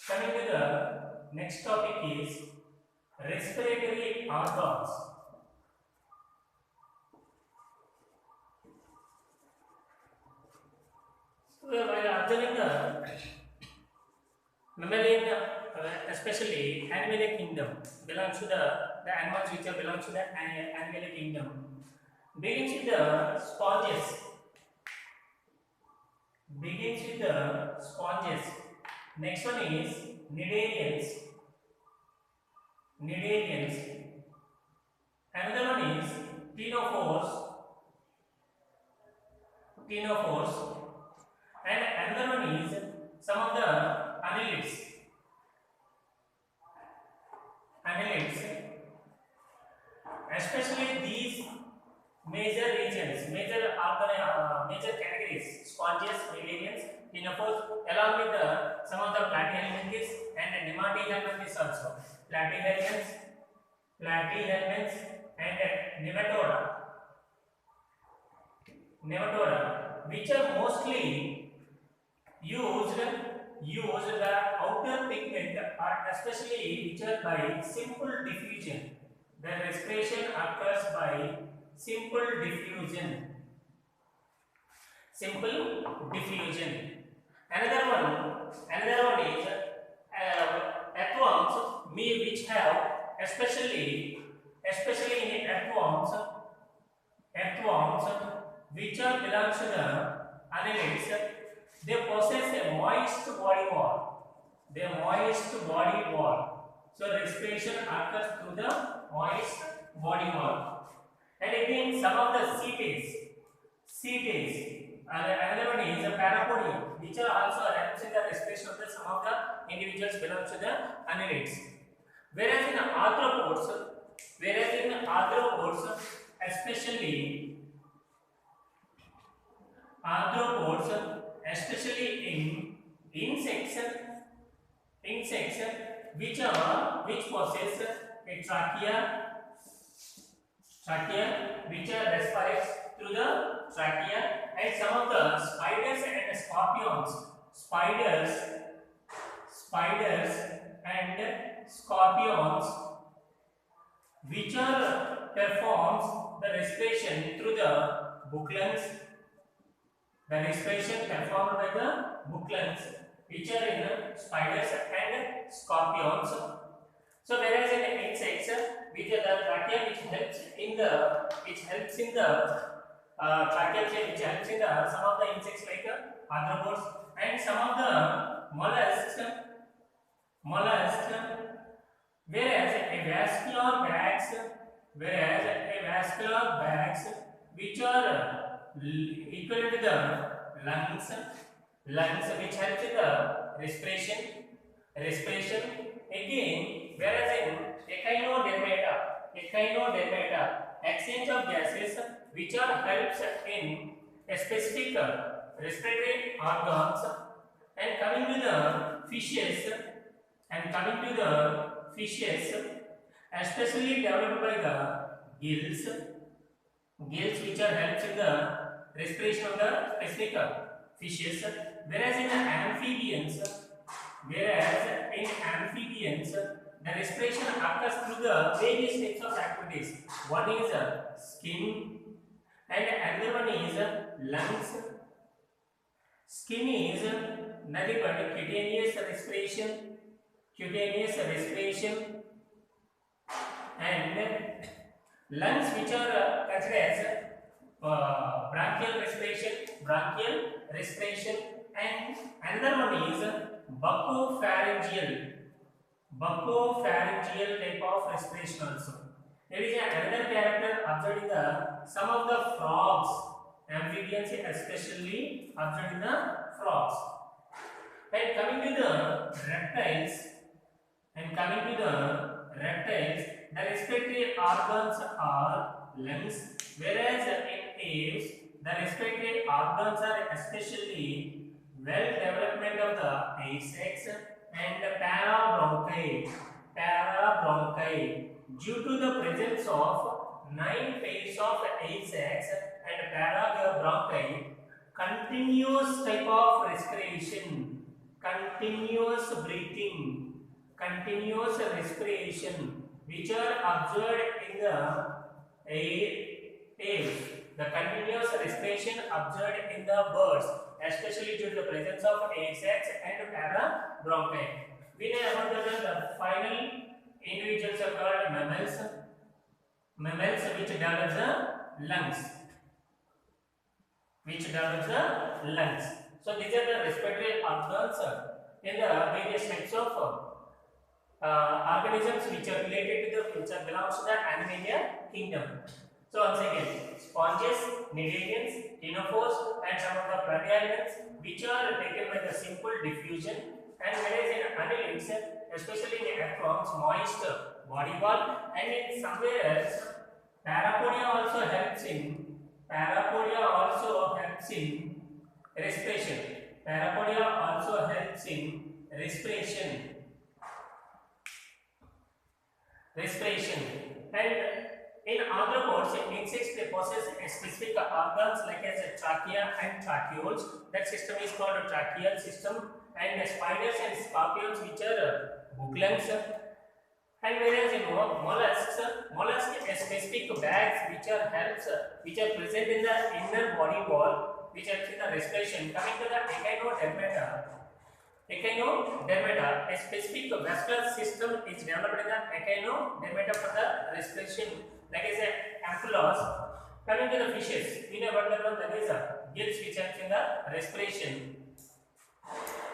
Coming to the next topic is respiratory organs. So while observing the mammalian, especially animal kingdom, belongs to the animals which are belongs to the animal kingdom. Begins with the sponges. Begins with the sponges. Next one is cnidarians. Cnidarians. Another one is ctenophores. Ctenophores. And another one is some of the annelids. Annelids. Especially these major regions, major categories: sponges, cnidarians, ctenophores, along with some of the platyhelminths and nematohelminths also. Platyhelminths, and nematoda, which are mostly used the outer pigment, or especially which are by simple diffusion. The respiration occurs by simple diffusion. Another one is earthworms, which have especially in earthworms, which are belongs to the annelids. They possess a moist body wall. So respiration occurs through the moist body wall. And again, some of the cetaceans, another one is a parapodium, which are also helps in the respiration of some of the individuals belong to the annelids. Whereas in arthropods, especially in insects, which possess a trachea, which respirates through the trachea, and some of the spiders and scorpions, which performs the respiration through the buccal. The respiration performed by the buccals, which are in spiders and scorpions. So whereas in insects, with the trachea, which helps in the trachea, which helps in the some of the insects like arthropods, and some of the mollusks, whereas a vascular bags, which are equal to the lungs, which helps in the respiration. Again, whereas in echinodermata, exchange of gases, which are helps in a specific respiratory organs. And coming to the fishes, especially developed by the gills, which are helps in the respiration of the specific fishes. Whereas in amphibians, the respiration occurs through the various types of activities. One is skin, and another one is lungs. Skin is nothing but cutaneous respiration, and lungs, which are considered as bronchial respiration, and another one is buccopharyngeal type of respiration also. There is another character observed in the some of the frogs, amphibians especially observed in the frogs. And coming to the reptiles, the respiratory organs are lungs, whereas in apes, the respiratory organs are especially well development of the apex and parabronchi, due to the presence of 9 pairs of apex and parabronchi, continuous type of respiration. continuous breathing, continuous respiration, which are observed in the air. The continuous respiration observed in the birds, especially due to the presence of air sacs and parabronchi. We know about the final individuals are called mammals. Mammals which develops the lungs. So these are the respiratory organs in the various types of organisms which are related to which belongs to the Animalia kingdom. So once again, sponges, cnidarians, ctenophores, and some of the platyhelminths which are taken by the simple diffusion, and whereas in annelids, especially in earthworms, moist body wall, and in somewhere else, parapodia also helps in respiration. Parapodia also helps in respiration. And in arthropods, insects, they possess specific organs like as trachea and tracheoles. That system is called a tracheal system. And spiders and scorpions, which are book lungs. And whereas in mollusks have specific bags which are present in the inner body wall, which helps in the respiration. Coming to the echinodermata, a specific vascular system is developed in the echinodermata for the respiration, like as amphilos. Coming to the fishes, we know about that is gills which helps in the respiration.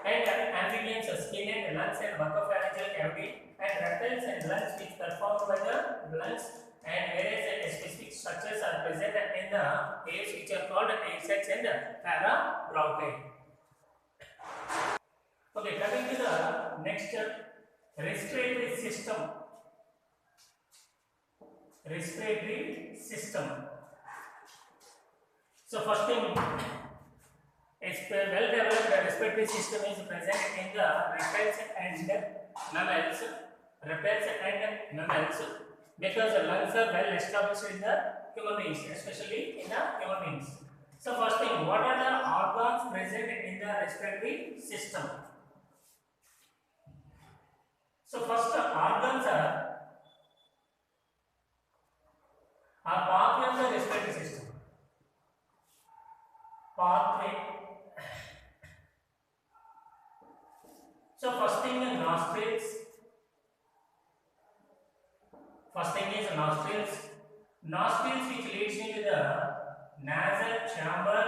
And amphibians, skin and lungs and buccopharyngeal cavity, and reptiles and lungs which performed by the lungs, and various specific structures are present in the air which are called air sacs and parabronchi. Okay, coming to the next respiratory system. So first thing, a well-developed respiratory system is present in the reptiles and mammals, because the lungs are well established in the human beings, especially in the human beings. So first thing, what are the organs present in the respiratory system? So first organs are pathway of the respiratory system. Pathway. So first thing is nostrils. Nostrils which leads into the nasal chamber.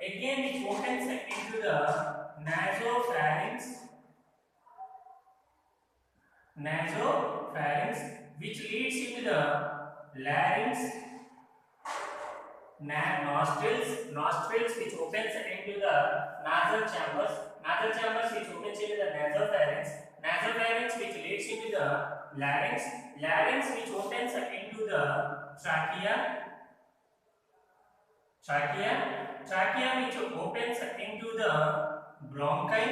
Again which opens into the nasopharynx, which leads into the larynx. Nostrils which opens into the nasal chambers which opens into the nasopharynx which leads into the larynx which opens into the trachea which opens into the bronchi.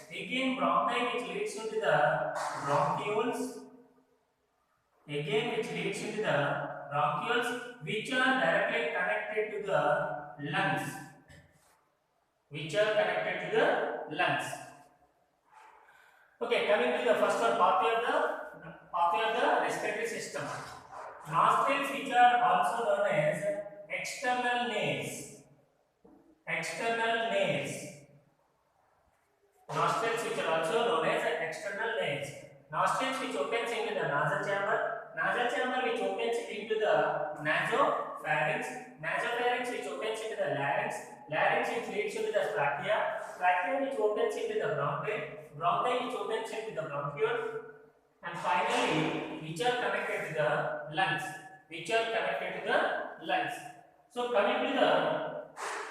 Again bronchi which leads into the bronchioles. Which are directly connected to the lungs. Okay, coming to the first one, pathway of the respiratory system. Nostrils which are also known as external nares. Nostrils which are also known as external nares. Nostrils which opens into the nasal chamber which opens into the nasopharynx which opens into the larynx which leads into the trachea which opens into the bronchi which opens into the bronchiole, and finally which are connected to the lungs. So coming to the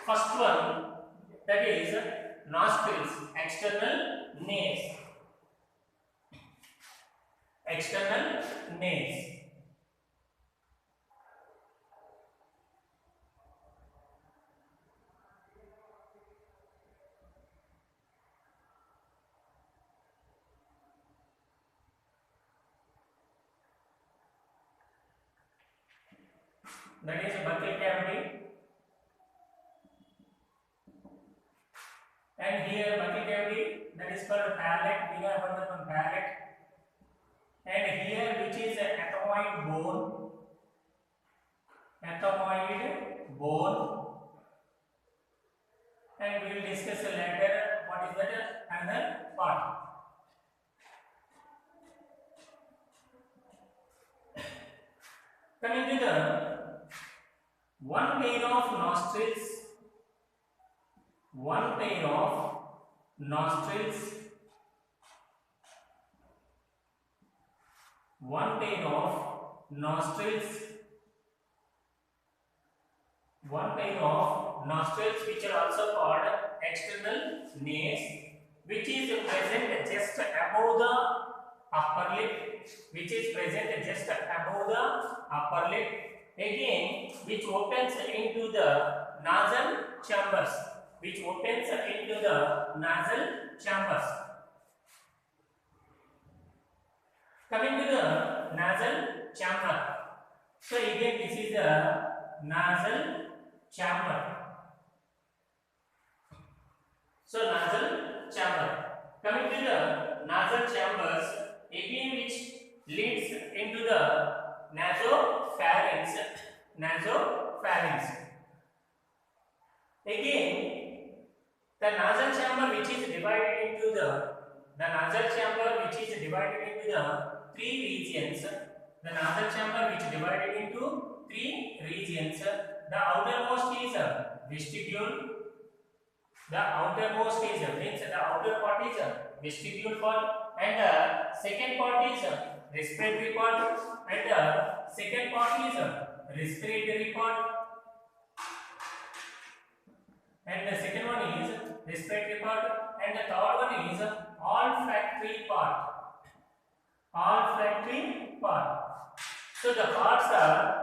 first one, that is nostrils, external nares. that is buccal cavity, and here buccal cavity, that is called palate. We have another one palate, and here which is an ethmoid bone, and we will discuss later what is that another part. Coming to the one pair of nostrils, one pair of nostrils, one pair of nostrils, one pair of nostrils which are also called external nares, which is present just above the upper lip, which is present just above the upper lip, again which opens into the nasal chambers, which opens into the nasal chambers. Coming to the nasal chamber, so again this is the nasal chamber. So nasal chamber. Coming to the nasal chambers, again which leads into the nasopharynx. Again, the nasal chamber which is divided into the three regions. The nasal chamber which divided into three regions. The outermost is vestibule. The outermost is means the outer part is vestibule part, and the second part is respiratory part, and the second part is respiratory part, and the second one is respiratory part, and the third one is olfactory part. So the parts are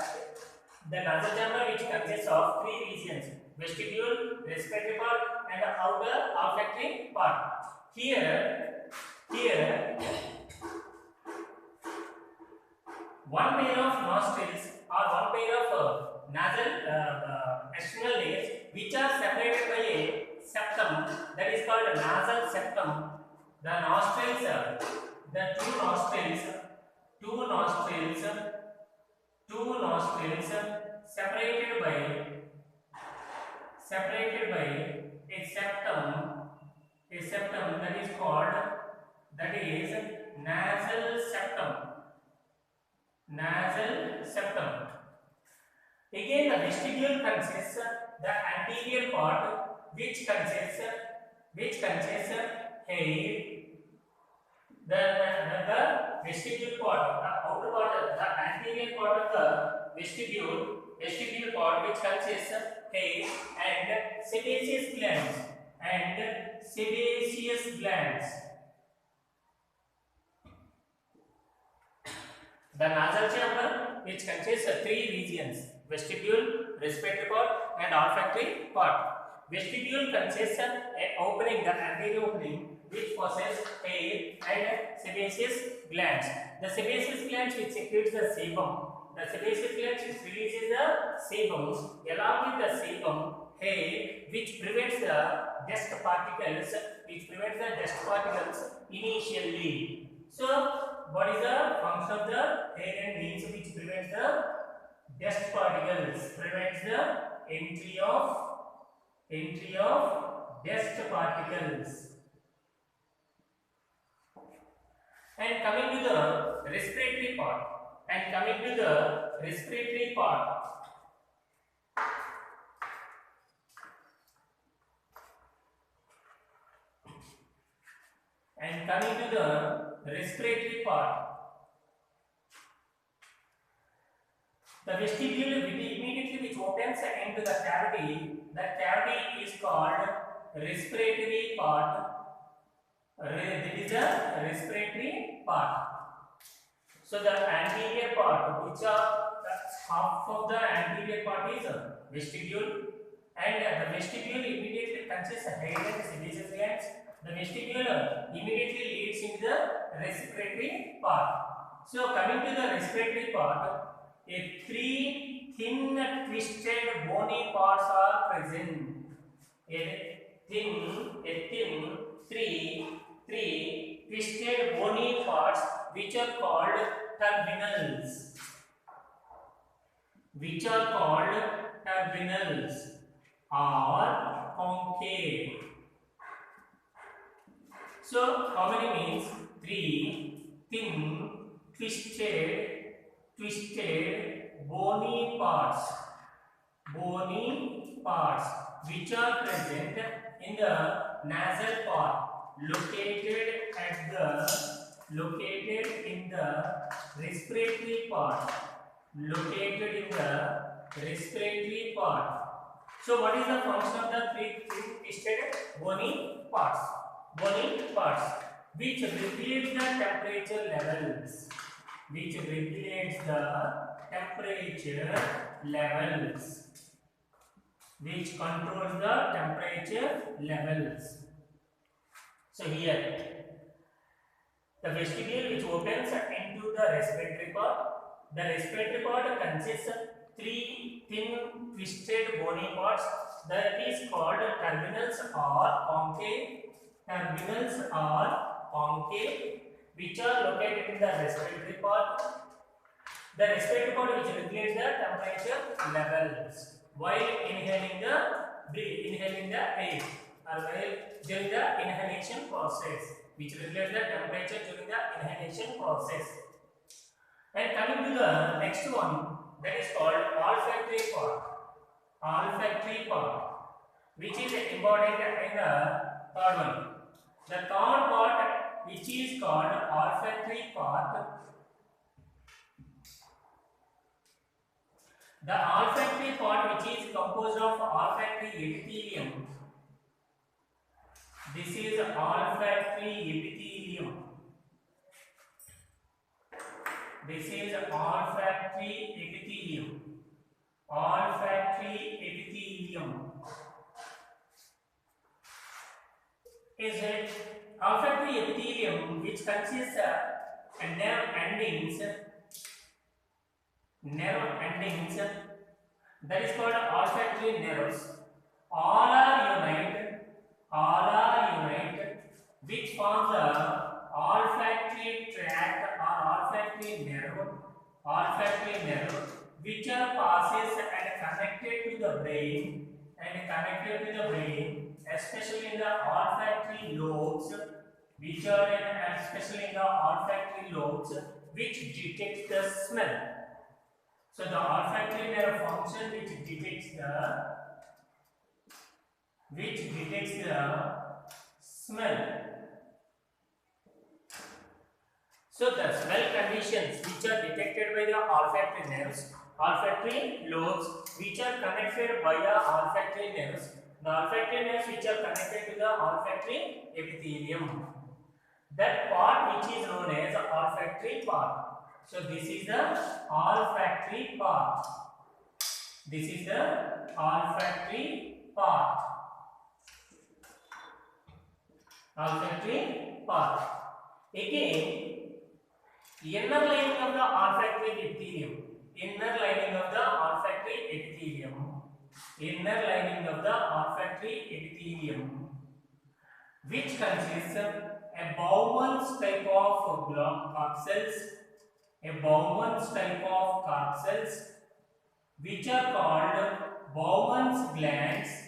the nasal chamber which consists of three regions: vestibule, respiratory part, and the outer olfactory part. Here one pair of nostrils or one pair of nasal external layers which are separated by a septum, that is called nasal septum. The nostrils, the two nostrils separated by a septum that is called nasal septum. Again the vestibule consists the anterior part which consists hair. The vestibule part, the outer part, the anterior part of the vestibule part which consists hair and sebaceous glands. The nasal chamber which consists of three regions: vestibule, respiratory part, and olfactory part. Vestibule consists of opening, the anterior opening which possesses hair and sebaceous glands. The sebaceous glands which secretes the sebum. The sebaceous glands which releases the sebum, along with the sebum, hair which prevents the dust particles, initially. So what is the function of the hair and means which prevents the dust particles, prevents the entry of dust particles. And coming to the respiratory part, the vestibule immediately which opens into the cavity, that cavity is called respiratory part. This is the respiratory part. So the anterior part, which are the half of the anterior part is vestibule, and the vestibule immediately consists of hair and sebaceous glands. The vestibule immediately leads into the respiratory part. So coming to the respiratory part, three thin twisted bony parts are present. Three twisted bony parts which are called turbinals. Are concave. So how many means? Three thin twisted bony parts which are present in the nasal part, located in the respiratory part. So what is the function of the three twisted bony parts? Which regulates the temperature levels. Which controls the temperature levels. So here, the vestibule which opens into the respiratory part. The respiratory part consists of three thin twisted bony parts that is called turbinals or concave, which are located in the respiratory part. The respiratory part which regulates the temperature levels while inhaling the air, or while during the inhalation process, which regulates the temperature during the inhalation process. And coming to the next one, that is called olfactory part, which is embodied in the third one. The third part, which is called olfactory part. The olfactory part, which is composed of olfactory epithelium. This is olfactory epithelium. Is it olfactory epithelium which consists of nerve endings, that is called olfactory nerves. All are unite, which forms the olfactory tract or olfactory nerve, which are passes and connected to the brain, especially in the olfactory lobes, which detect the smell. So the olfactory nerve function which detects the smell. So the smell conditions which are detected by the olfactory lobes, which are connected via olfactory nerves. The olfactory nerves which are connected to the olfactory epithelium. That part which is known as olfactory part. So this is the olfactory part. Again, inner lining of the olfactory epithelium. Which consists of a Bowman's type of cork cells, which are called Bowman's glands.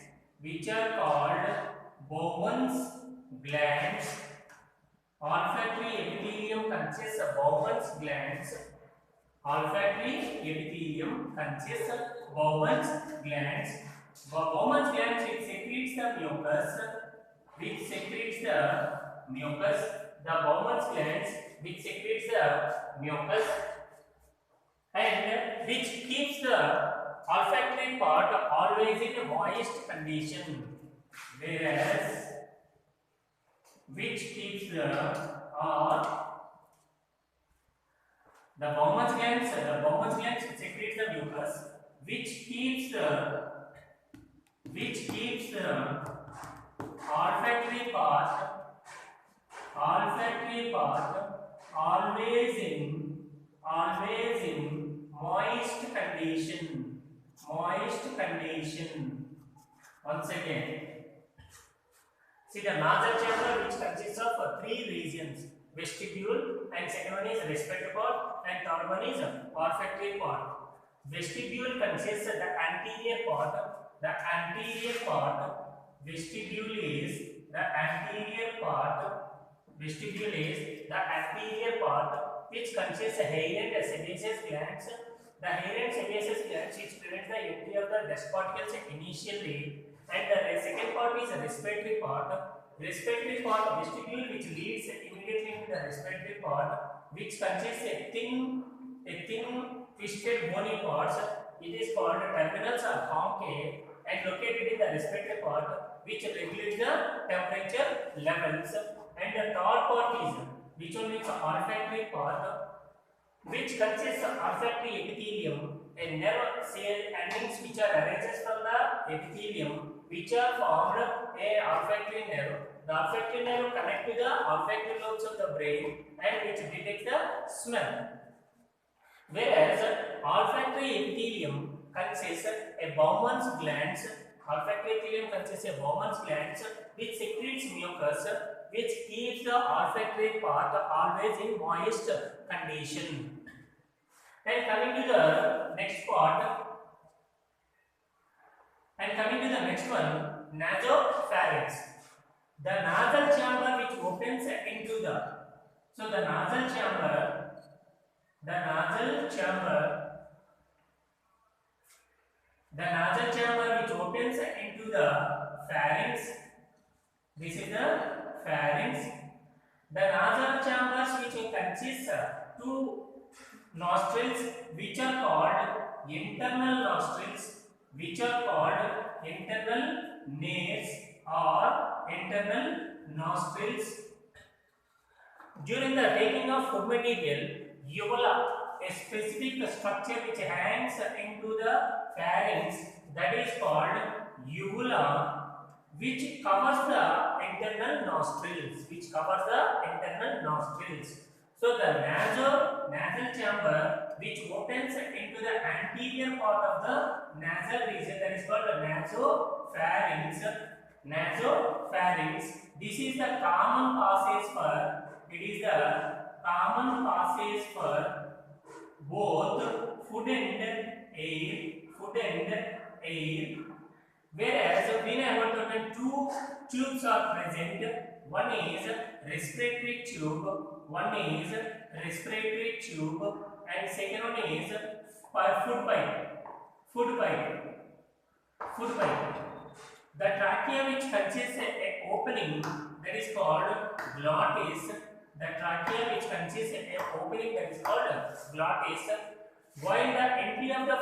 Olfactory epithelium consists of Bowman's glands. Bowman's glands which secretes the mucus. The Bowman's glands which secretes the mucus and which keeps the olfactory part always in a moist condition, whereas which keeps the Bowman's glands secretes the mucus, which keeps the olfactory part always in moist condition. Moist condition. Once again. See the nasal chamber which consists of three regions, vestibule, and second one is respiratory part, and third one is olfactory part. Vestibule consists of the anterior part. The anterior part. Vestibule is the anterior part. Vestibule is the anterior part which consists of hair and sebaceous glands. The hair and sebaceous glands which prevents the entry of the dust particles initially. And the second part is a respiratory part. Respiratory part vestibule which leads immediately into the respiratory part, which consists a thin twisted bony parts. It is called terminals or conchae and located in the respiratory part, which regulates the temperature levels. And the third part is which one is olfactory part, which consists of olfactory epithelium, a nerve cell endings which are arranged from the epithelium, which are formed a olfactory nerve. The olfactory nerve connect to the olfactory lobes of the brain and which detects the smell. Whereas olfactory epithelium consists a Bowman's glands. Olfactory epithelium consists of Bowman's glands which secretes mucus, which keeps the olfactory part always in moist condition. And coming to the next part, nasopharynx. The nasal chamber which opens into the nasal chamber which opens into the pharynx. This is the pharynx. The nasal chambers which consists of two nostrils which are called internal nostrils, which are called internal nares or internal nostrils. During the taking of food material, uvula, a specific structure which hangs into the pharynx, that is called uvula, which covers the internal nostrils, So the nasal chamber which opens into the anterior part of the nasal region, that is called nasopharynx. This is the common passage for both food and air. Whereas when abdomen, two tubes are present. One is respiratory tube, and second one is food pipe. The trachea which consists an opening, that is called glottis. While the entry of the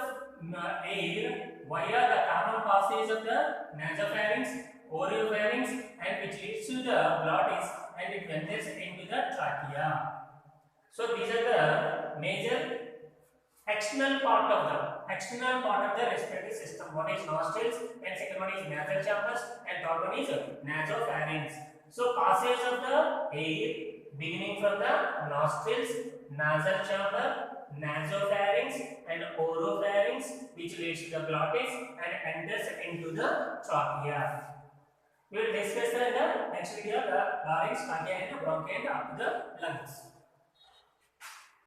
air via the common passage of the nasopharynx, oropharynx, and which leads to the glottis, and it enters into the trachea. So these are the major external part of the respiratory system. One is nostrils, and second one is nasal chambers, and third one is nasopharynx. So passage of the air beginning from the nostrils, nasal chamber, nasopharynx, and oropharynx, which leads to the glottis and enters into the trachea. We will discuss in the next video the larynx, trachea, and bronchi, and up to the lungs.